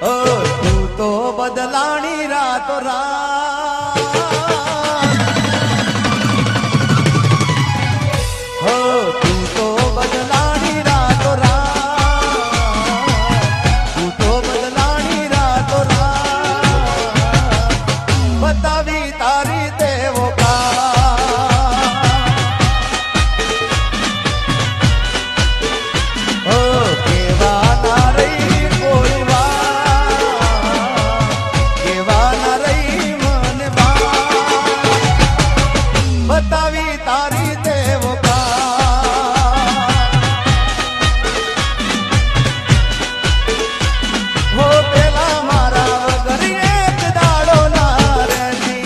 ओ तू तो बदलानी रातो रात हो तू तो बदलानी रातो रात तू तो बदलानी रातो रात बतावी तारी देवो का हो केवा ना रही कोई केवा ना रही मन बा बतावी तारी देवो का हो पेला मारा वगर एक दाड़ो ना रही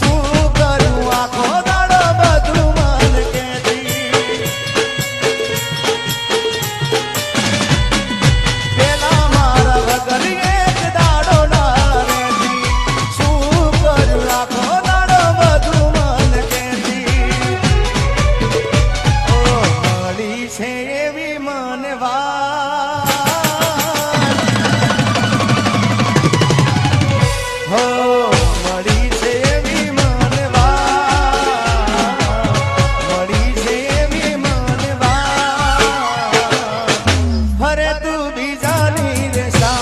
शू करूं आखो दाड़ो बधु मन के दी पेला मारा वगर एक दाड़ो ना रही शू करूं आखो दाड़ो बधु मन के दी ओ मળી છે એવી મનવા हो मળી છે એવી મનવા મળી છે એવી મનવા ફરે તું બીજાની રેસા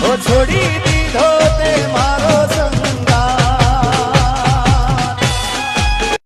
ओ छोड़ी